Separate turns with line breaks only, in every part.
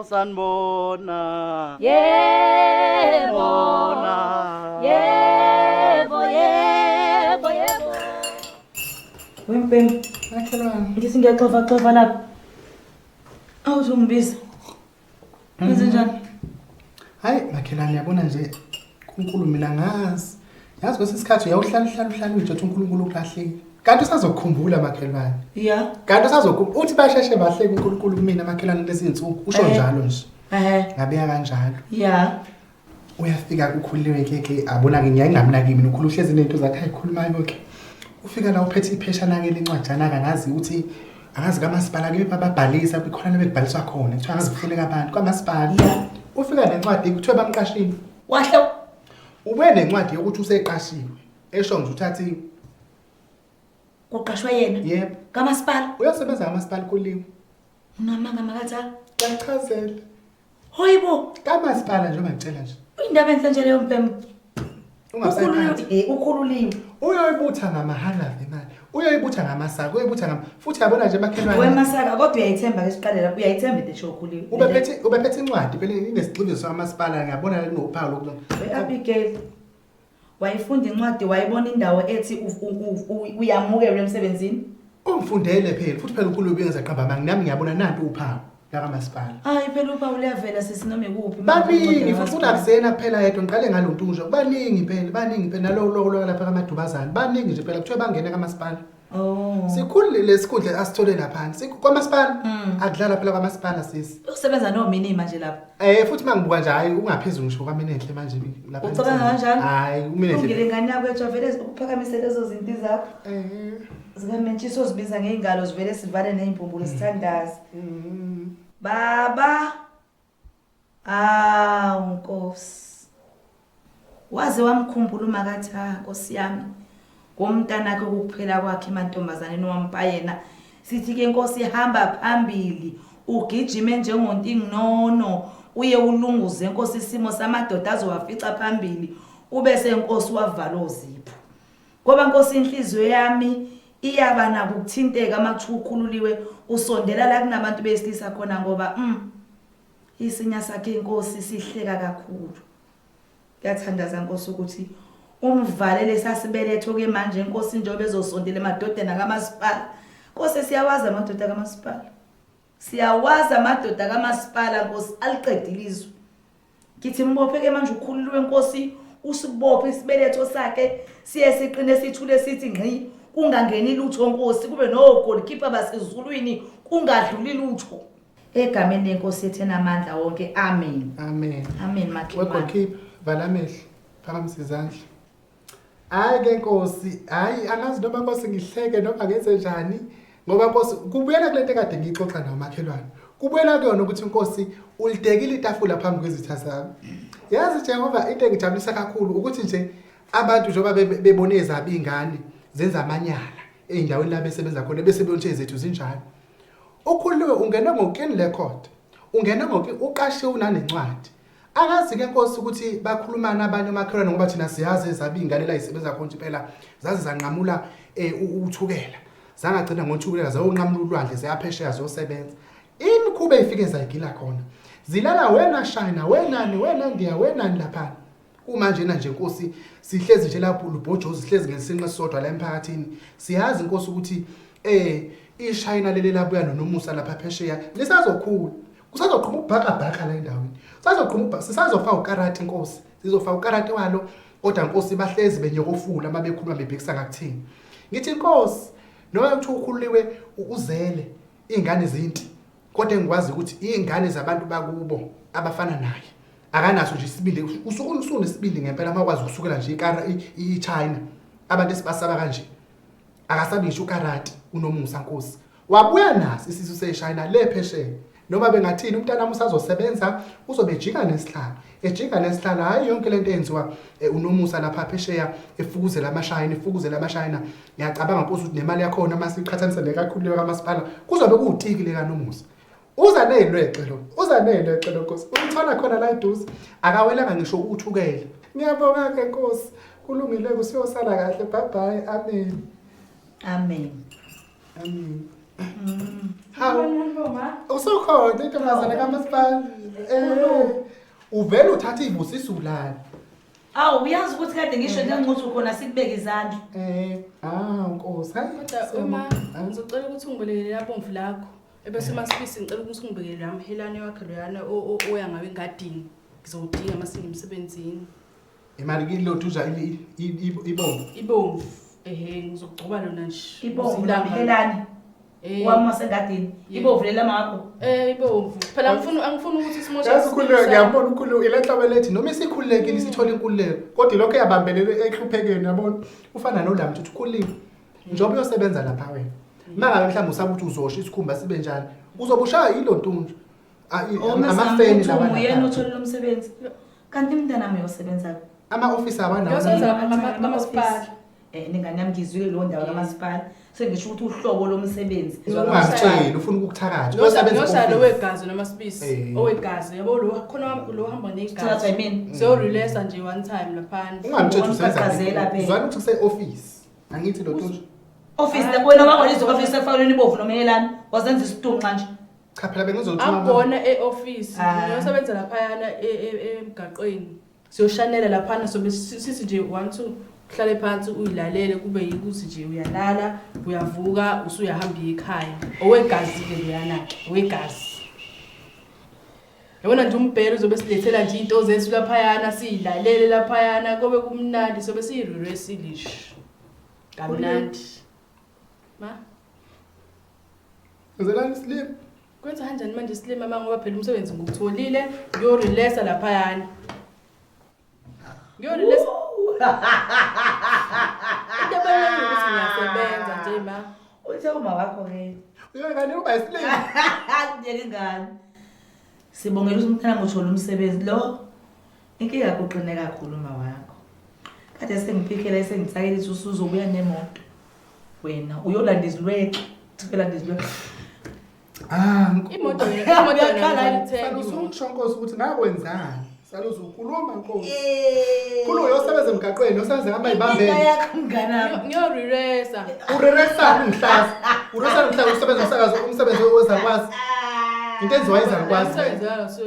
Osanibona.
Yebo.
Wempembe,
Makhelwane.
ngithi ngiyaxova lapha. Awuzongibiza. Wenze njani?
Hayi, makhelwane yabona nje uNkulunkulu mina ngazi. Yazi kwesi sikhathi uyawuhlala uthi uNkulunkulu ukahleki. Kanti usazokukhumbula makhelwane.
Ya.
Kanti usazokukhumbula uthi basheshe bahleka uNkulunkulu kumina makhelwane lezi insuku. Usho njalo nje. Ngabeya kanjalo.
Ya.
Uyafika ukhuliwe keke abona ke ngiyangamnaki mina ukhulu uhlezi nento zakhe ayikhulumayo ke. Ufika la uphethe ipheshana ke lencwajana kangazi ukuthi angazi kamasipala ke bababhalisa kukhona lebekubhaliswa khona kuthiwa ngazifuneka abantu kwamasipala.
Ya.
Ufika nencwadi kuthiwa bamqashile.
Wahle
Ube nencwadi yokuthi useqashiwe. Esho nje uthathi
kuqashwa yena.
yebo.
Kamasipala.
Uyasebenza kamasipala kuliwe.
Unamanga makatha.
Ngiyachazela.
Hoyibo,
Kamasipala nje ngicela nje.
indaba enhle nje leyo mpembe.
Ungasayiphathi.
Ukhululiwe.
Uyoyibutha ngamahalavi imali. Uyoyibutha ngamasaka, uyoyibutha futhi yabona nje makhelwane.
Wemasaka kodwa uyayithemba ke siqale lapho uyayithemba into esho ukhuliwe.
Ubephethe incwadi phela inesixubiso kamasipala ngiyabona linophawu lokho.
Abigail. Wayifunda incwadi wayibona indawo ethi uyamukelwe emsebenzini.
Umfundele phela futhi phela ukhulu ubenza qamba manje nami ngiyabona nanti uphawu la kamasipala.
Hayi phela uphawu luyavela sesinome kuphi.
Baningi futhi unakusena kuphela yedwa ngiqale ngalontunja. Baningi phela nalo lapha kaMadubazana. Baningi nje phela kuthiwa bangena kamasipala.
Oh.
Sikhulu lesikhundla asithole lapha. Kwamasipala akudlala phela kwamasipala sisi.
Usebenza nomini manje lapha.
Futhi mangibuka nje hayi ungaphezulu ngisho kwaMinenhle manje lapha.
Ucabanga kanjani?
Hayi uMinenhle.
Ngilingani yakwethu vele ukuphakamise lezo zinto zakho. ZikaMentshiso zibiza ngeingalo zivele sivale nezimpumbulo sithandaza. Baba. Nkosi. Waze wamkhumbula umakatha Nkosi yami. Ngomntanakhe ukuphela kwakhe emantombazaneni wampayena. Sithi ke Nkosi ihamba phambili. Ugijime njengontinginono. Uye ulunguze Nkosi isimo samadoda azowafica phambili. Ubese Nkosi wavala ozipho. Ngoba Nkosi inhliziyo yami iyabana ukuthinteka makuthukhululiwe usondela la kunabantu besilisa khona ngoba isinya sakhe Inkosi sihleka kakhulu. Ngiyathandaza Nkosi ukuthi umvalele sasibeletho ke manje Nkosi njengoba ezosondela emadodeni kaMasipala. Nkosi siyawazi amadoda kaMasipala. Siyawazi amadoda kaMasipala Nkosi aliqedile izwe. Ngithi mbophe ke manje ukhululiwe Nkosi usibophe isibeletho sakhe siye siqine sithule sithi ngqi kungangeni lutho Nkosi kube no goalkeeper basezulwini kungadluli lutho egameni lenkosi ethena amandla wonke amen.
Amen.
Amen makhelwane.
Goalkeeper vala amehlo phakamisa izandla. Hayi ke Nkosi, hayi angazi noma Nkosi ngihleke noma ngenze njani ngoba Nkosi kubuyela kulento ekade ngixoxa nawo makhelwane. Kubuyela kuyona ukuthi Nkosi ulidekile itafula phambi kwezitha zami. Yazi Jehova into engijabulisa kakhulu ukuthi nje abantu njengoba bebone ezabo ingane zenza amanyala eindaweni la besebenza khona bese beyontshe zethu zinjalo. Ukhululiwe ungena ngokeni record. Ungena ngoke uqashe unanencwadi. Akazi ke Nkosi ukuthi bakhulumana abanye makhelwane ngoba thina siyazi ezabo ingane la isebenza khona impela zazi zanqamula uthukela. Zangagcina ngothukela zawonqamula ulwandle ziyaphesheya zosebenza. Imikhuba ifike zayigila khona. Zilala wena Shina, wena Ndia, wena lapha. Manje nje Nkosi sihlezi nje lapho ubhojozi sihlezi ngesinqe sodwa la emphakathini. Siyazi Nkosi ukuthi iShina lele labuya noNomusa lapha phesheya lisazokhula. Kusazoqhuma ukubhaka la endaweni. Sisazoqhuma sisazofaka ukarati Nkosi. Sizofaka ukarati walo kodwa Nkosi bahlezi benyokofula mabekhuluma bebhekisa ngakuthini. Ngithi Nkosi noma uthi ukhuliwe uzele ingane izinti kodwa engikwazi ukuthi izingane zabantu bakubo abafana naye akanaso nje isibindi usukuni isibindi ngempela makwazi ukusukela nje iChina abantu esibasaba kanje akasabi ngisho ukarati uNomusa Nkosi wabuya nasi isisu seChina lephesheya noma bengathini umntana wami usazosebenza uzobe ejika nesihlalo hayi yonke lento enziwa uNomusa lapha phesheya efukuzela amashayina ngiyacabanga Nkosi ukuthi nemali yakho masiqhathanisa nekakhululiwe kaMasipala kuzobe kuwutiki leka Nomusa. Uza nelweqe lo Nkosi. Umthona khona la eduze. Akawelanga ngisho ukuthukela. Ngiyabonga ke Nkosi. Kulungile kusiyosala kahle. Bye bye. Amen.
Amen.
Amen. Usukhona intombazane kamasipala. Uvela uthatha izibusiso ulana.
Awu uyazi ukuthi kade ngisho ngenquthi ukhona sikubeka izandla.
Nkosi.
Kodwa uma ngizocela ukuthi ungibekele lapho mvu lakho. Ebese masipisi ngicela ukuthi ungibekele la mhelane wakhe loyana oya ngabe engadini. Ngizodinga masinga emsebenzini.
Imali kilothu uja ibomvu.
Ibomvu. Ngizogcoba lona nje.
Ibomvu lamhelane. Wama sengadini. Ibomvu lela makho.
Ibomvu. Phela angifuni ukuthi simoshe.
Yasikhululeke ngiyabona ukhululeke ilenhlobo lethi noma isikhululekile isithola inkululeko. Kodwa lokho yabambelele ehluphekeni yabona. Ufana noLami uthi ukhulile. Njengoba uyosebenza lapha wena. Mangabe mhlawumbe usaba ukuthi uzosho isikhumba sibe njani. Uzobushaya ilontunju. Amafeni lawa.
Uyena uthola umsebenzi. Kanti umntanami uyosebenza
ama-office abanawo.
Uyosebenza kamasipala.
Ningane yami ngizwile lo ndawo kamasipala. Sengisho ukuthi uhlobo lomsebenzi.
Ungangitsheli ufuna ukukuthakatha.
Uyosebenza lo wegazi noma sipisi. Owegazi yabo lo khona lo hamba negazi.
Thatha yimini.
So release nje one time lapha.
Ungamtshela usebenza. Uzwana ukuthi use-office. Angithi lo ntunju.
Office wena bangolizo office efanele ibovu nomelani wazenza isitunqa nje.
Cha phela bengizothuma
abona e-office ngiyosebenza lapha yana emgaqweni siyoshanela lapha sobe sithi nje 1 2 uhlale phansi uyilalele kube yikuthi nje uyalala uyavuka usuyahamba ekhaya owegazi ke leyana owegazi yabona nje umbhelo uzobe silethela nje into zethu lapha yana siyilalele lapha yana kobe kumnandi sobe siyiresilish kamnandi ma
uzelani slim
kwenza kanjani manje silima mangoba phela umsebenzi ngokutholile ngiyorelesa lapha yana ngiyorelesa Ndabalanga ukuthi ngiyasebenza nje ma
uthe uma wakho ke
uyangani uba islim
ngeke ngani sibongela ukuthi umntana ngothola umsebenzi lo inkinga yakuqine kakhulu uma wakho kade sengiphikela sengitsakela ukuthi usuzobuya nemoto wena uyolanda izilweke uthela izilweke
imoto
usukusho Nkosi ukuthi ngakwenzani saluza ukhuluma Nkosi khulu uyosebenza emgaqweni uyosebenza ngamayibambela
yakho mnganami
ngiyoreresa
ureresa ngihlaza ureresa ngihlaza usebenza umsebenzi wezalukwazi into enziwa izalukwazi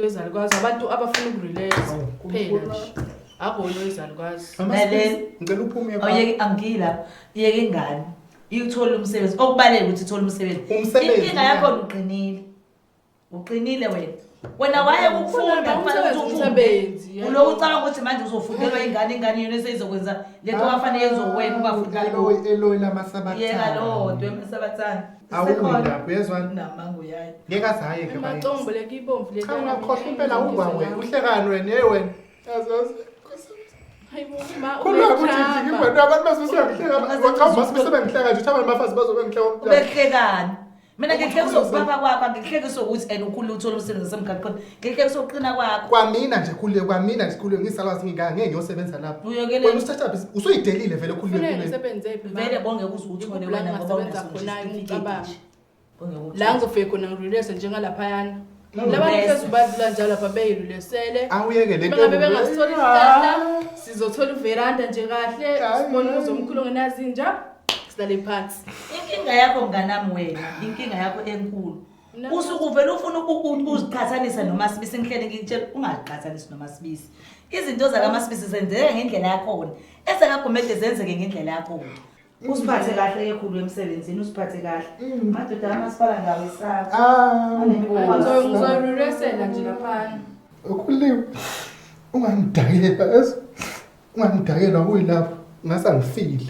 ezalukwazi abantu abafuna ukurelesa phela nje akona izalukwazi
ngicela uphume
awuyeke angila yeke ngani ikuthola umsebenzi okubaleka ukuthi ithola umsebenzi inkinga yakho uqinile wena waye ukufunda kufanele ukuthi
umsebenzi
ulo ucabanga ukuthi manje uzofundelwa ingane yona eseyizokwenza lento afanele yenzowena ungafundela
eloyi lamasabathana
yeka lo dwe masabathana
awukhona uyezwana
namango yayo
ngeke azaye ke
amacombo lekibomvu
cha ungakhohlwa impela ungwawe uhlekani wena yewena yazi
hayibo ma
khona ukuthi ngibona abantu basusiyahleka waqhamuka sibesebengihleka nje abantu bafazi bazobe ngihleka
ubehlekani mina ngihleka usokubaba kwakho ngihleka usokuthi ukhulu uthola umsebenzi semgaqweni ngihleka usoqina kwakho
kwamina nje khulu ngisalwazi ngeke ngiyosebenza lapho wena usithatha usuyidelile vele khulu
vele bonge uthole wena ngoba
usebenza khona ngicabanga la ngizofike khona ngirelese njengalapha yana labantu bezubadlula njalo lapha beyirelesele
awuyeke lento
bengabe bengasithola isihlahla sizothola uveranda nje kahle sibone uzomkhulu ngenazinja sidale phansi
inkinga yakho mnganami wena inkinga yakho enkulu usuku vele ufuna ukuziqhathanisa noMasibisi ngihlele ngitshela ungaziqhathanisi noMasibisi izinto zakaMasibisi zenzeka ngendlela yakho ezakagomede zenzeke ngendlela yakho usiphathe kahle ekhulu emsebenzini usiphathe kahle madoda kamasipala ngawe isaka
ngizoyiresela nje lapha
ukhuliwe ungangidakela kuyilapho ngasangifile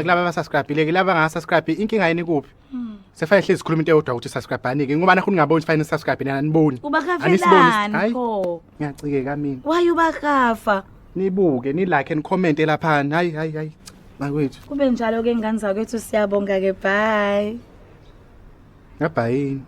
kulaba abasubscribe laba angasubscribe inkinga yini kuphi sefanele hlezi sikhuluma into eyodwa ukuthi subscribe anike ngoba nakhona ngaboni fanele subscribe nina niboni
ubakafelani pho
ngiyacikeka mina
why ubakafa
nibuke ni like and comment lapha hayi makwethu
kube njalo ke ngani zakwethu siyabonga ke bye
ngabhayini